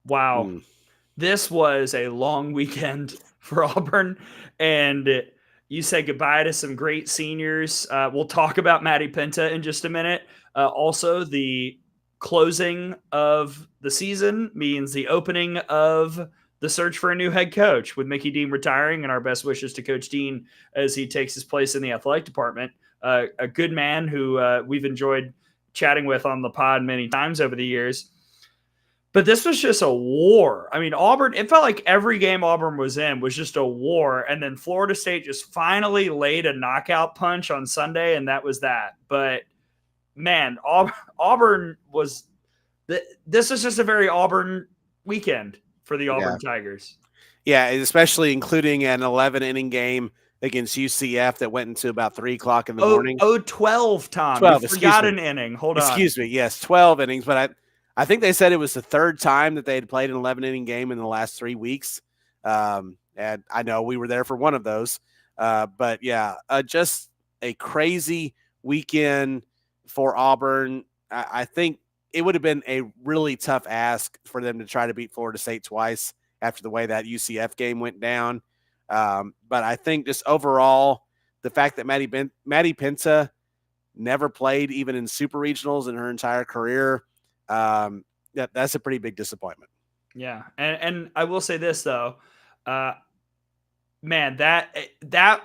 Speaker 1: Wow. This was a long weekend for Auburn, and you say goodbye to some great seniors. We'll talk about Maddie Pinta in just a minute. Also, the closing of the season means the opening of the search for a new head coach, with Mickey Dean retiring, and our best wishes to Coach Dean as he takes his place in the athletic department. A good man who we've enjoyed chatting with on the pod many times over the years. But this was just a war. I mean, Auburn, it felt like every game Auburn was in was just a war. And then Florida State just finally laid a knockout punch on Sunday, and that was that. But, man, Auburn was – this is just a very Auburn weekend for the Auburn Tigers.
Speaker 2: Yeah, especially including an 11-inning game against UCF that went into about 3 o'clock in the morning.
Speaker 1: 12, Tom.
Speaker 2: 12,
Speaker 1: you forgot an inning. Hold on.
Speaker 2: Excuse me. Yes, 12 innings. But I think they said it was the 3rd time that they had played an 11-inning game in the last 3 weeks. And I know we were there for one of those. But, yeah, just a crazy weekend for Auburn. I think it would have been a really tough ask for them to try to beat Florida State twice after the way that UCF game went down. But I think just overall, the fact that Maddie Pinta never played even in super regionals in her entire career, that's a pretty big disappointment.
Speaker 1: Yeah. And I will say this, though, man, that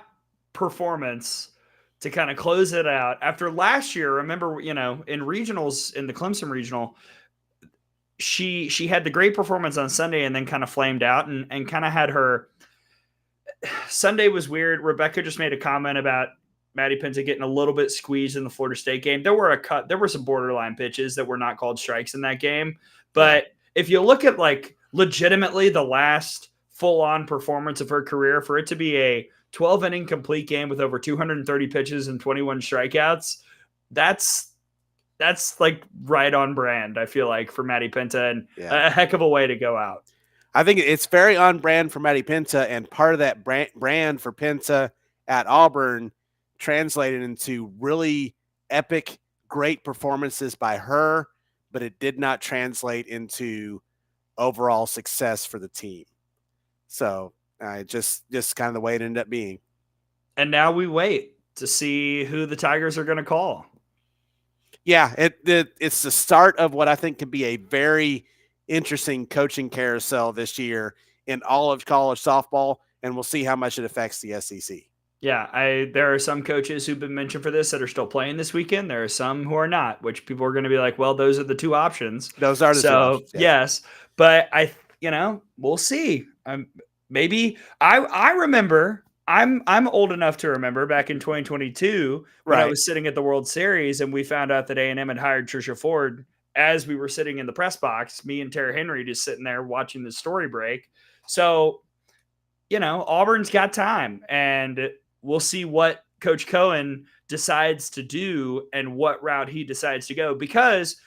Speaker 1: performance to kind of close it out after last year, remember, in regionals, in the Clemson regional, she had the great performance on Sunday and then kind of flamed out and kind of had her Sunday was weird. Rebecca just made a comment about Maddie Pinta getting a little bit squeezed in the Florida State game. There were some borderline pitches that were not called strikes in that game. But if you look at legitimately the last full-on performance of her career, for it to be a 12-inning complete game with over 230 pitches and 21 strikeouts, that's That's like right on brand, I feel like, for Matty Pinta, and
Speaker 2: Yeah.
Speaker 1: a heck of a way to go out.
Speaker 2: I think it's very on brand for Matty Pinta, and part of that brand for Pinta at Auburn translated into really epic, great performances by her, but it did not translate into overall success for the team. So just kind of the way it ended up being.
Speaker 1: And now we wait to see who the Tigers are going to call.
Speaker 2: Yeah, it's the start of what I think could be a very interesting coaching carousel this year in all of college softball, and we'll see how much it affects the SEC.
Speaker 1: Yeah, there are some coaches who've been mentioned for this that are still playing this weekend. There are some who are not, which people are going to be like, well, those are the two options.
Speaker 2: Those are the two options.
Speaker 1: Yes, but we'll see. Maybe I remember. I'm old enough to remember back in 2022 when I was sitting at the World Series and we found out that A&M had hired Trisha Ford. As we were sitting in the press box, me and Tara Henry just sitting there watching the story break. So, Auburn's got time, and we'll see what Coach Cohen decides to do and what route he decides to go, because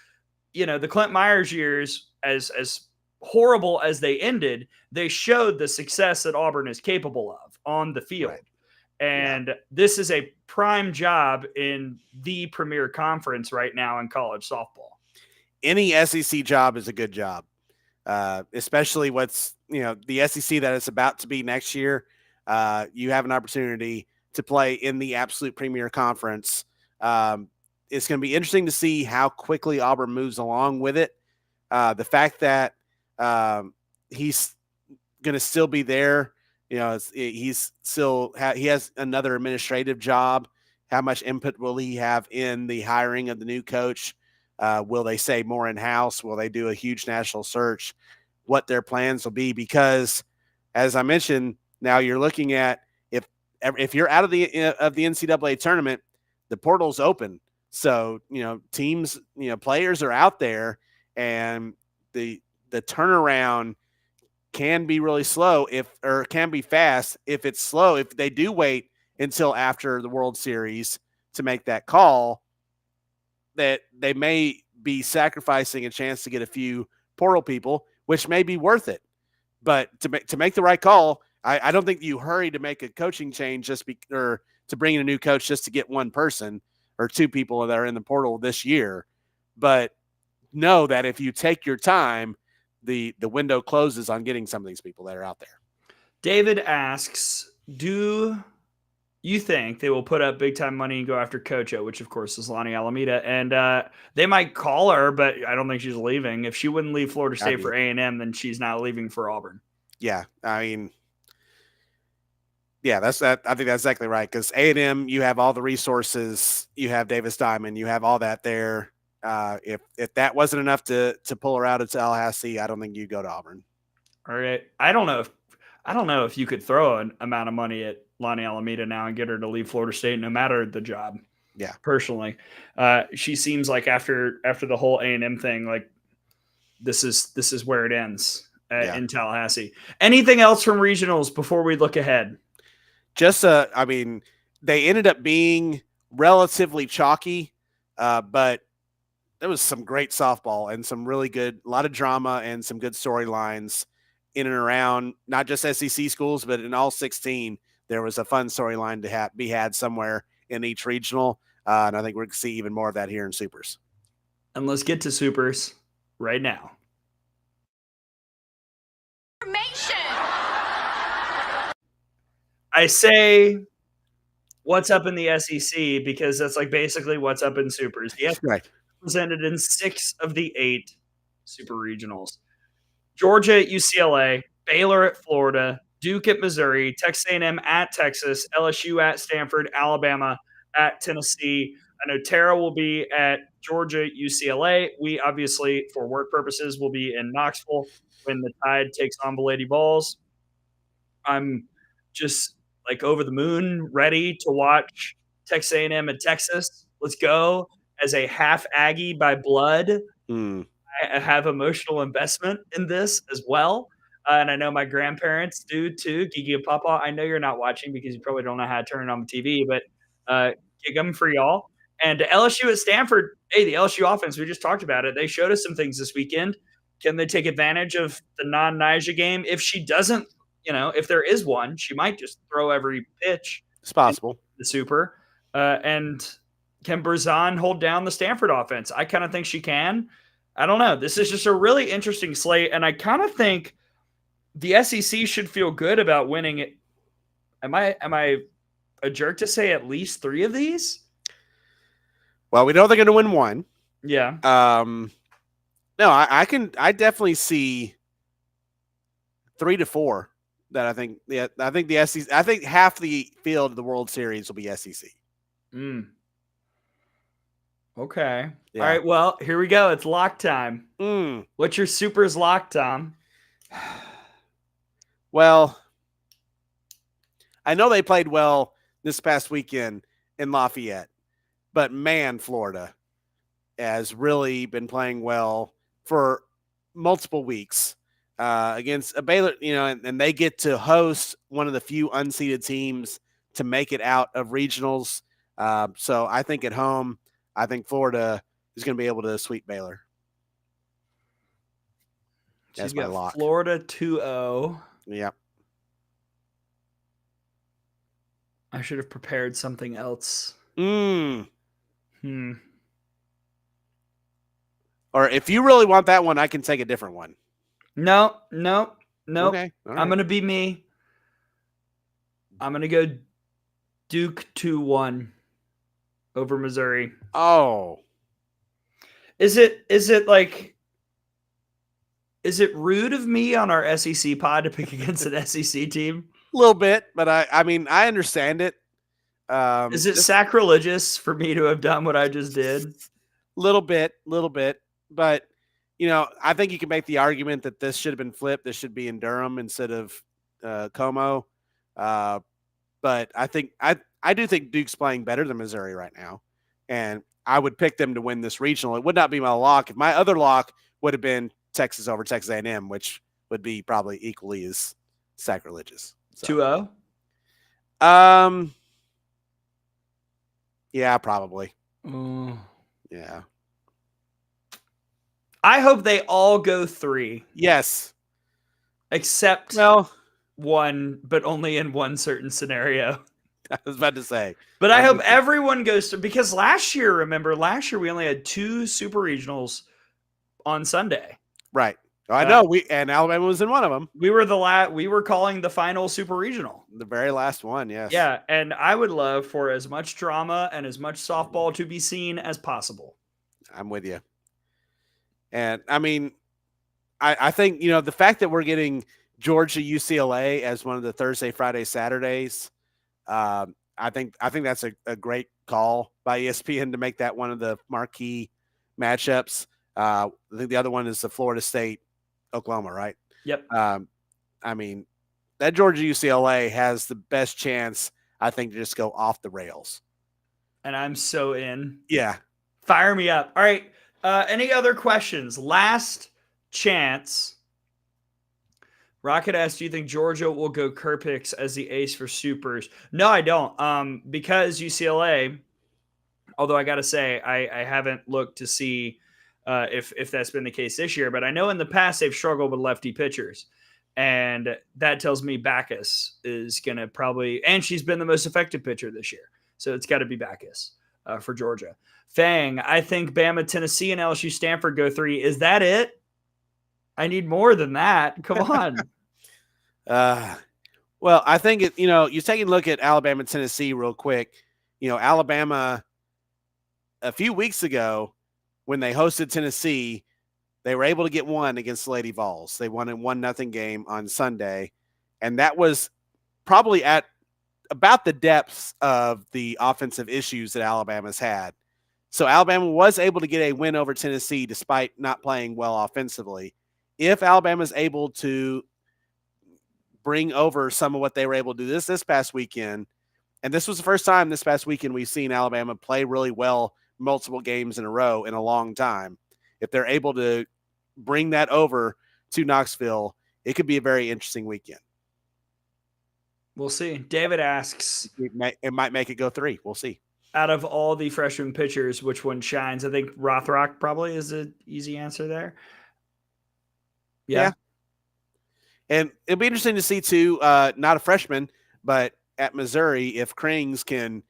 Speaker 1: the Clint Myers years, as horrible as they ended, they showed the success that Auburn is capable of on the field.
Speaker 2: Right.
Speaker 1: And this is a prime job in the premier conference right now in college softball.
Speaker 2: Any SEC job is a good job, especially what's the SEC that it's about to be next year. You have an opportunity to play in the absolute premier conference. It's going to be interesting to see how quickly Auburn moves along with it. The fact that he's going to still be there, he's still he has another administrative job. How much input will he have in the hiring of the new coach? Will they say more in-house? Will they do a huge national search? What their plans will be? Because, as I mentioned, now you're looking at if you're out of the NCAA tournament, the portal's open. So teams, players are out there, and the turnaround can be really slow or can be fast if it's slow. If they do wait until after the World Series to make that call, that they may be sacrificing a chance to get a few portal people, which may be worth it. But to make the right call, I don't think you hurry to make a coaching change or to bring in a new coach just to get one person or two people that are in the portal this year. But know that if you take your time, the window closes on getting some of these people that are out there.
Speaker 1: David asks, do you think they will put up big time money and go after Cocho, which of course is Lonnie Alameda, and they might call her, but I don't think she's leaving. If she wouldn't leave Florida State for A&M, then she's not leaving for Auburn.
Speaker 2: Yeah, I mean, yeah, that's that. I think that's exactly right, because A&M, you have all the resources, you have Davis Diamond, you have all that there. If that wasn't enough to pull her out of Tallahassee, I don't think you'd go to Auburn.
Speaker 1: All right, I don't know if you could throw an amount of money at Lonnie Alameda now and get her to leave Florida State, no matter the job.
Speaker 2: Yeah,
Speaker 1: personally, she seems like after the whole A&M thing, like this is where it ends in Tallahassee. Anything else from regionals before we look ahead?
Speaker 2: Just I mean, they ended up being relatively chalky, but there was some great softball and some really good, a lot of drama and some good storylines in and around not just SEC schools, but in all 16. There was a fun storyline to be had somewhere in each regional, and I think we're going to see even more of that here in Supers.
Speaker 1: And let's get to Supers right now. I say what's up in the SEC because that's like basically what's up in Supers. The SEC
Speaker 2: right.
Speaker 1: Presented in 6 of the 8 Super Regionals. Georgia at UCLA, Baylor at Florida, Duke at Missouri, Texas A&M at Texas, LSU at Stanford, Alabama at Tennessee. I know Tara will be at Georgia, UCLA. We obviously, for work purposes, will be in Knoxville when the Tide takes on the Lady Vols. I'm just like over the moon, ready to watch Texas A&M and Texas. Let's go. As a half Aggie by blood, I have emotional investment in this as well. And I know my grandparents do too. Gigi and Papa, I know you're not watching because you probably don't know how to turn it on the TV, but gig them for y'all. And LSU at Stanford, Hey, the LSU offense, we just talked about it. They showed us some things this weekend. Can they take advantage of the non-Nija game? If she doesn't, if there is one, she might just throw every pitch
Speaker 2: It's
Speaker 1: in
Speaker 2: possible.
Speaker 1: the super. And can Berzon hold down the Stanford offense? I kind of think she can. I don't know. This is just a really interesting slate, and I kind of think the SEC should feel good about winning it. Am I a jerk to say at least 3 of these?
Speaker 2: Well, we know they're going to win one.
Speaker 1: Yeah.
Speaker 2: No, I definitely see 3 to 4 that I think the SEC, I think half the field of the World Series will be SEC.
Speaker 1: Okay.
Speaker 2: Yeah.
Speaker 1: All right. Well, here we go. It's lock time.
Speaker 2: Mm.
Speaker 1: What's your Supers lock, Tom?
Speaker 2: Well, I know they played well this past weekend in Lafayette, but man, Florida has really been playing well for multiple weeks against a Baylor, and they get to host one of the few unseeded teams to make it out of regionals. So I think at home, I think Florida is going to be able to sweep Baylor. That's my lock.
Speaker 1: Florida 2-0.
Speaker 2: Yep.
Speaker 1: I should have prepared something else.
Speaker 2: Or if you really want that one, I can take a different one.
Speaker 1: No.
Speaker 2: Okay. All right.
Speaker 1: I'm going to be me. I'm going to go Duke 2-1 over Missouri.
Speaker 2: Oh.
Speaker 1: Is it rude of me on our SEC pod to pick against an SEC team?
Speaker 2: A little bit, but I mean, I understand it.
Speaker 1: Is it sacrilegious for me to have done what I just did?
Speaker 2: Little bit. But, I think you can make the argument that this should have been flipped. This should be in Durham instead of Como. But I think I do think Duke's playing better than Missouri right now. And I would pick them to win this regional. It would not be my lock. If my other lock would have been Texas over Texas A&M, which would be probably equally as sacrilegious.
Speaker 1: 2-0?
Speaker 2: Yeah, probably.
Speaker 1: Yeah. I hope they all go 3.
Speaker 2: Yes.
Speaker 1: Except one, but only in one certain scenario.
Speaker 2: I was about to say.
Speaker 1: But I hope everyone goes to, because last year we only had 2 super regionals on Sunday.
Speaker 2: Right. I know and Alabama was in one of them.
Speaker 1: We were calling the final super regional.
Speaker 2: The very last one, yes.
Speaker 1: Yeah, and I would love for as much drama and as much softball to be seen as possible.
Speaker 2: I'm with you. And I mean, I think, the fact that we're getting Georgia UCLA as one of the Thursday, Friday, Saturdays, I think that's a great call by ESPN to make that one of the marquee matchups. I think the other one is the Florida State, Oklahoma, right?
Speaker 1: Yep.
Speaker 2: I mean, that Georgia UCLA has the best chance, I think, to just go off the rails.
Speaker 1: And I'm so in.
Speaker 2: Yeah.
Speaker 1: Fire me up. All right. Any other questions? Last chance. Rocket asks, do you think Georgia will go Kerpix as the ace for supers? No, I don't. Because UCLA, although I got to say, I haven't looked to see if that's been the case this year, but I know in the past they've struggled with lefty pitchers. And that tells me Backus is going to probably, and she's been the most effective pitcher this year. So it's got to be Backus for Georgia. Fang, I think Bama, Tennessee, and LSU Stanford go 3. Is that it? I need more than that. Come on.
Speaker 2: Well, I think you're taking a look at Alabama and Tennessee real quick. Alabama a few weeks ago when they hosted Tennessee, they were able to get one against the Lady Vols. They won a 1-0 game on Sunday, and that was probably at about the depths of the offensive issues that Alabama's had. So Alabama was able to get a win over Tennessee despite not playing well offensively. If Alabama's able to bring over some of what they were able to do this past weekend, and this was the first time this past weekend we've seen Alabama play really well multiple games in a row in a long time. If they're able to bring that over to Knoxville, it could be a very interesting weekend.
Speaker 1: We'll see. David asks.
Speaker 2: It might make it go 3. We'll see.
Speaker 1: out of all the freshman pitchers, which one shines? I think Rothrock probably is an easy answer there. Yeah.
Speaker 2: And it'll be interesting to see, too, not a freshman, but at Missouri, if Krings can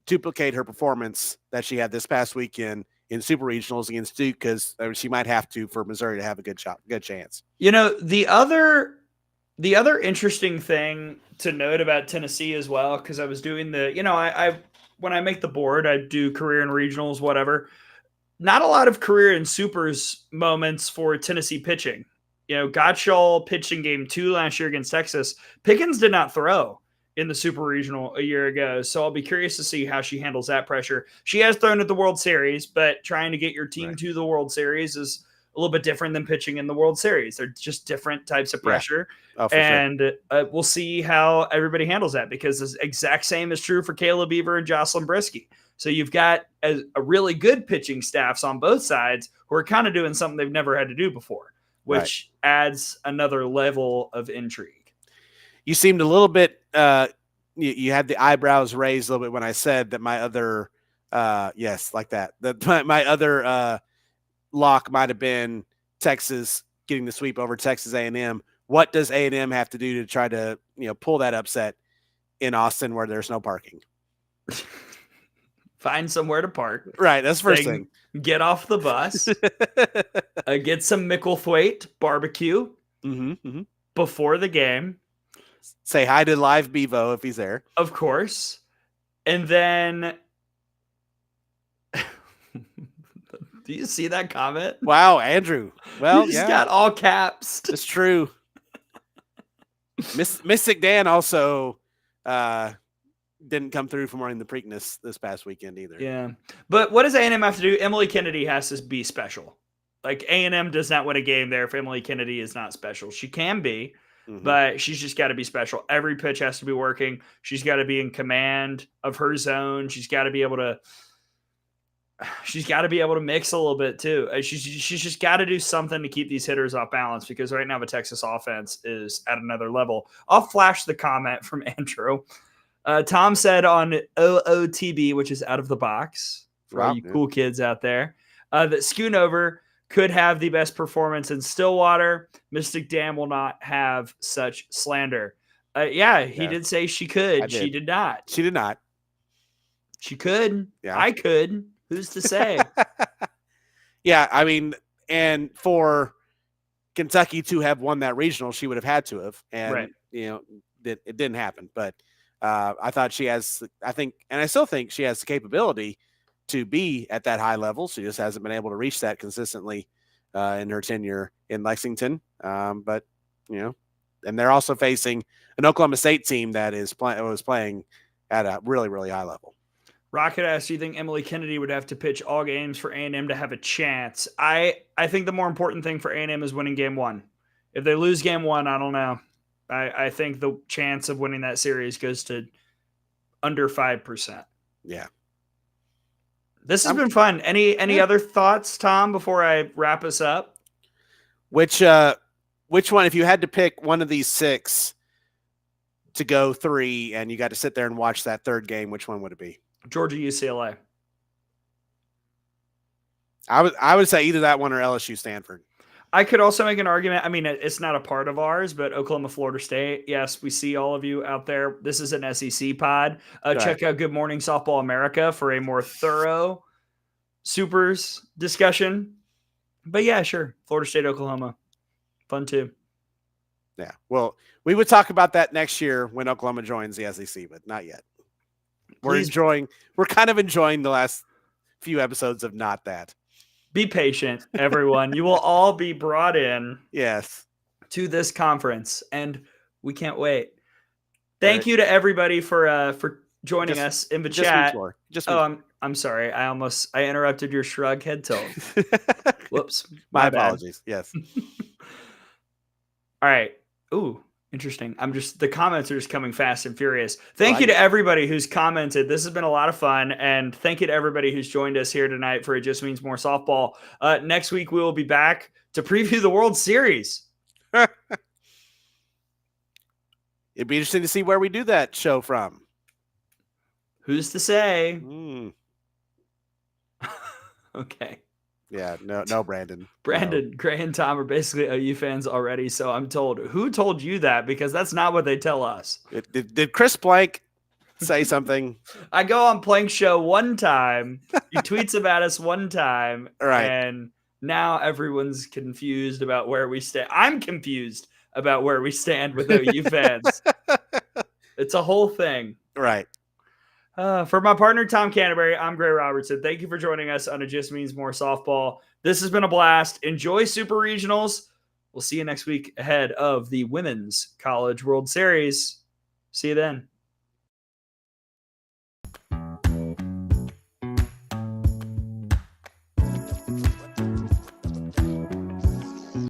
Speaker 2: duplicate her performance that she had this past weekend in super regionals against Duke, because she might have to for Missouri to have a good chance.
Speaker 1: The other interesting thing to note about Tennessee as well, because I was doing I when I make the board, I do career and regionals, whatever. Not a lot of career and supers moments for Tennessee pitching. Gottschall pitched in game 2 last year against Texas. Pickens did not throw in the super regional a year ago, so I'll be curious to see how she handles that pressure. She has thrown at the World Series, but trying to get your team to the World Series is a little bit different than pitching in the World Series. They're just different types of pressure.
Speaker 2: Yeah.
Speaker 1: And we'll see how everybody handles that, because the exact same is true for Caleb Beaver and Jocelyn Brisky. So you've got a really good pitching staffs on both sides who are kind of doing something they've never had to do before, which adds another level of intrigue.
Speaker 2: You seemed a little bit you had the eyebrows raised a little bit when I said that my other yes, like that. That my other lock might have been Texas getting the sweep over Texas A&M. What does A&M have to do to try to pull that upset in Austin where there's no parking?
Speaker 1: Find somewhere to park.
Speaker 2: Right, that's the first thing.
Speaker 1: Get off the bus. Get some Micklethwaite barbecue before the game.
Speaker 2: Say hi to Live Bevo if he's there.
Speaker 1: Of course. And then do you see that comment?
Speaker 2: Wow, Andrew. Well,
Speaker 1: you just got all caps.
Speaker 2: It's true. Mystic Dan also didn't come through from running the Preakness this past weekend either.
Speaker 1: Yeah. But what does A&M have to do? Emily Kennedy has to be special. Like, A&M does not win a game there if Emily Kennedy is not special. She can be, but she's just got to be special. Every pitch has to be working. She's got to be in command of her zone. She's got to be able to mix a little bit too. She's just got to do something to keep these hitters off balance, because right now the Texas offense is at another level. I'll flash the comment from Andrew. Tom said on OOTB, which is out of the box for all you cool kids out there, that Schoonover could have the best performance in Stillwater. Mystic Dan will not have such slander. He did say she could. She did not.
Speaker 2: She did not.
Speaker 1: She could. Yeah. I could. Who's to say?
Speaker 2: Yeah, I mean, and for Kentucky to have won that regional, she would have had to have. And, it didn't happen. But I thought she has, and I still think she has the capability to be at that high level. She just hasn't been able to reach that consistently in her tenure in Lexington. But, and they're also facing an Oklahoma State team that was playing at a really, really high level.
Speaker 1: Rocket asks, do you think Emily Kennedy would have to pitch all games for A&M to have a chance? I think the more important thing for A&M is winning game 1. If they lose game 1, I don't know. I think the chance of winning that series goes to under 5%.
Speaker 2: Yeah.
Speaker 1: This has been fun. Any other thoughts, Tom, before I wrap us up?
Speaker 2: Which one, if you had to pick one of these 6 to go 3 and you got to sit there and watch that third game, which one would it be?
Speaker 1: Georgia, UCLA.
Speaker 2: I would say either that one or LSU, Stanford.
Speaker 1: I could also make an argument. I mean, it's not a part of ours, but Oklahoma, Florida State. Yes, we see all of you out there. This is an SEC pod. Check out Good Morning Softball America for a more thorough Supers discussion. But yeah, sure. Florida State, Oklahoma. Fun too.
Speaker 2: Yeah. Well, we would talk about that next year when Oklahoma joins the SEC, but not yet. We're kind of enjoying the last few episodes of not that.
Speaker 1: Be patient, everyone. You will all be brought in to this conference, and we can't wait. Thank you to everybody for joining us in the chat. I'm sorry. I interrupted your shrug head tilt. Whoops.
Speaker 2: My apologies. Yes.
Speaker 1: All right. Ooh, interesting. The comments are just coming fast and furious. Thank you to everybody who's commented. This has been a lot of fun. And thank you to everybody who's joined us here tonight for It Just Means More Softball. Next week, we will be back to preview the World Series.
Speaker 2: It'd be interesting to see where we do that show from.
Speaker 1: Who's to say? Okay.
Speaker 2: Yeah, no, Brandon.
Speaker 1: Brandon,
Speaker 2: No.
Speaker 1: Gray, and Tom are basically OU fans already, so I'm told. Who told you that? Because that's not what they tell us.
Speaker 2: Did Chris Blank say something?
Speaker 1: I go on Plank's show one time. He tweets about us one time.
Speaker 2: Right.
Speaker 1: And now everyone's confused about where we stand. I'm confused about where we stand with OU fans. It's a whole thing.
Speaker 2: Right.
Speaker 1: For my partner, Tom Canterbury, I'm Gray Robertson. Thank you for joining us on It Just Means More Softball. This has been a blast. Enjoy Super Regionals. We'll see you next week ahead of the Women's College World Series. See you then.